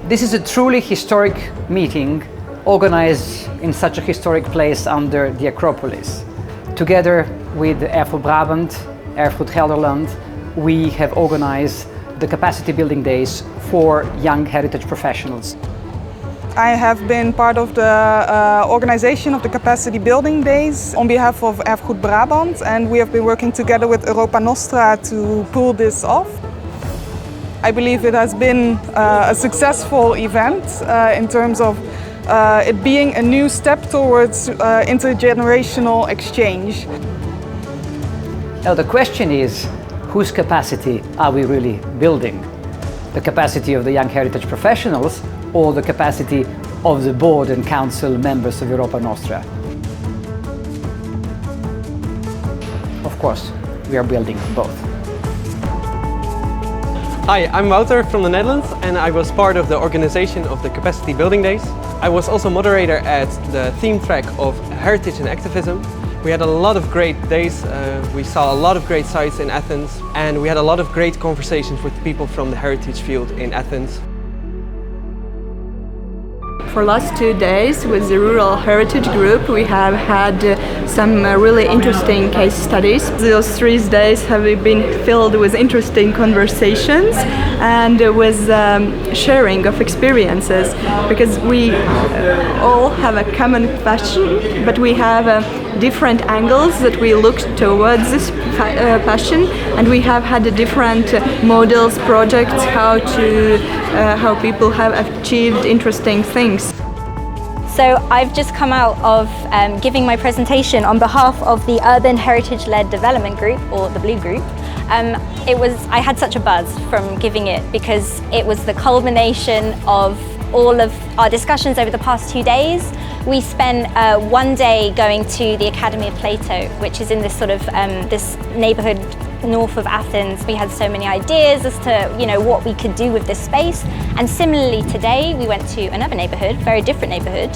This is a truly historic meeting organized in such a historic place under the Acropolis. Together with Erfurt Brabant, Erfurt Gelderland, we have organized the capacity building days for young heritage professionals. I have been part of the organization of the Capacity Building Days on behalf of Erfurt Brabant, and we have been working together with Europa Nostra to pull this off. I believe it has been a successful event in terms of it being a new step towards intergenerational exchange. Now the question is, whose capacity are we really building? The capacity of the young heritage professionals or the capacity of the board and council members of Europa Nostra? Of course, we are building both. Hi, I'm Wouter from the Netherlands, and I was part of the organization of the Capacity Building Days. I was also moderator at the theme track of Heritage and Activism. We had a lot of great days, we saw a lot of great sites in Athens, and we had a lot of great conversations with people from the heritage field in Athens. For the last 2 days with the Rural Heritage Group we have had some really interesting case studies. Those 3 days have been filled with interesting conversations and with sharing of experiences, because we all have a common passion, but we have different angles that we look towards this passion, and we have had different models, projects, how people have achieved interesting things. So I've just come out of giving my presentation on behalf of the Urban Heritage-led Development Group, or the Blue Group. I had such a buzz from giving it because it was the culmination of all of our discussions over the past 2 days. We spent 1 day going to the Academy of Plato, which is in this sort of this neighborhood north of Athens. We had so many ideas as to what we could do with this space, and similarly today we went to another neighborhood, very different neighborhood,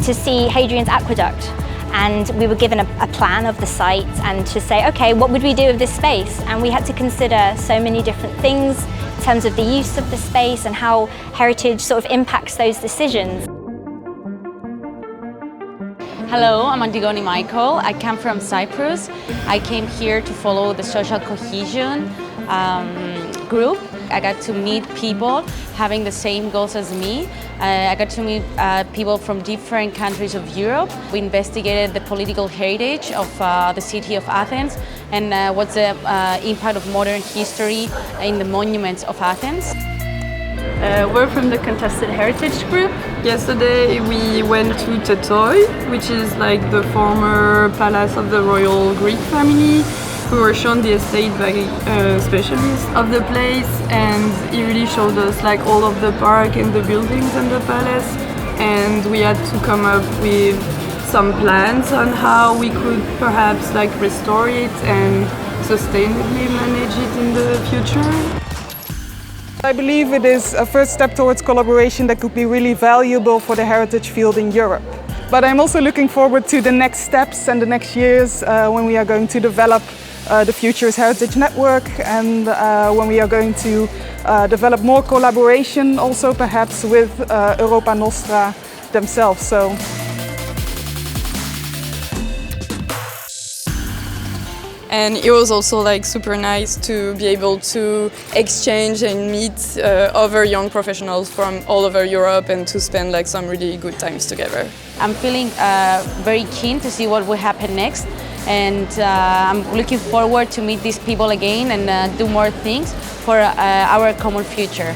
to see Hadrian's Aqueduct, and we were given a plan of the site and to say, okay, what would we do with this space? And we had to consider so many different things in terms of the use of the space and how heritage sort of impacts those decisions. Hello, I'm Antigone Michael. I come from Cyprus. I came here to follow the social cohesion group. I got to meet people having the same goals as me. I got to meet people from different countries of Europe. We investigated the political heritage of the city of Athens and what's the impact of modern history in the monuments of Athens. We're from the Contested Heritage Group. Yesterday we went to Tetoi, which is like the former palace of the royal Greek family. We were shown the estate by a specialist of the place, and he really showed us like all of the park and the buildings and the palace, and we had to come up with some plans on how we could perhaps like restore it and sustainably manage it in the future. I believe it is a first step towards collaboration that could be really valuable for the heritage field in Europe. But I'm also looking forward to the next steps and the next years when we are going to develop the Futures Heritage Network, and when we are going to develop more collaboration also perhaps with Europa Nostra themselves. And it was also like super nice to be able to exchange and meet other young professionals from all over Europe and to spend like some really good times together. I'm feeling very keen to see what will happen next, and I'm looking forward to meet these people again and do more things for our common future.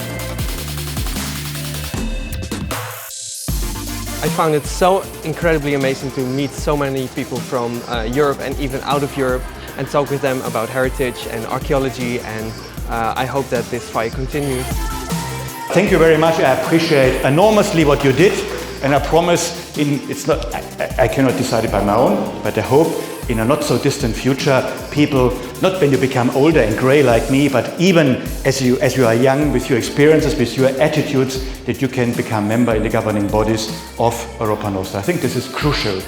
I found it so incredibly amazing to meet so many people from Europe and even out of Europe and talk with them about heritage and archaeology, and I hope that this fight continues. Thank you very much. I appreciate enormously what you did, and I promise I cannot decide it by my own, but I hope in a not so distant future people, not when you become older and grey like me, but even as you are young, with your experiences, with your attitudes, that you can become member in the governing bodies of Europa Nostra. I think this is crucial.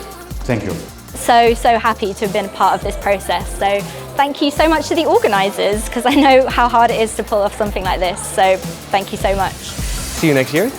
Thank you. So happy to have been a part of this process. So thank you so much to the organisers, because I know how hard it is to pull off something like this, so thank you so much. See you next year.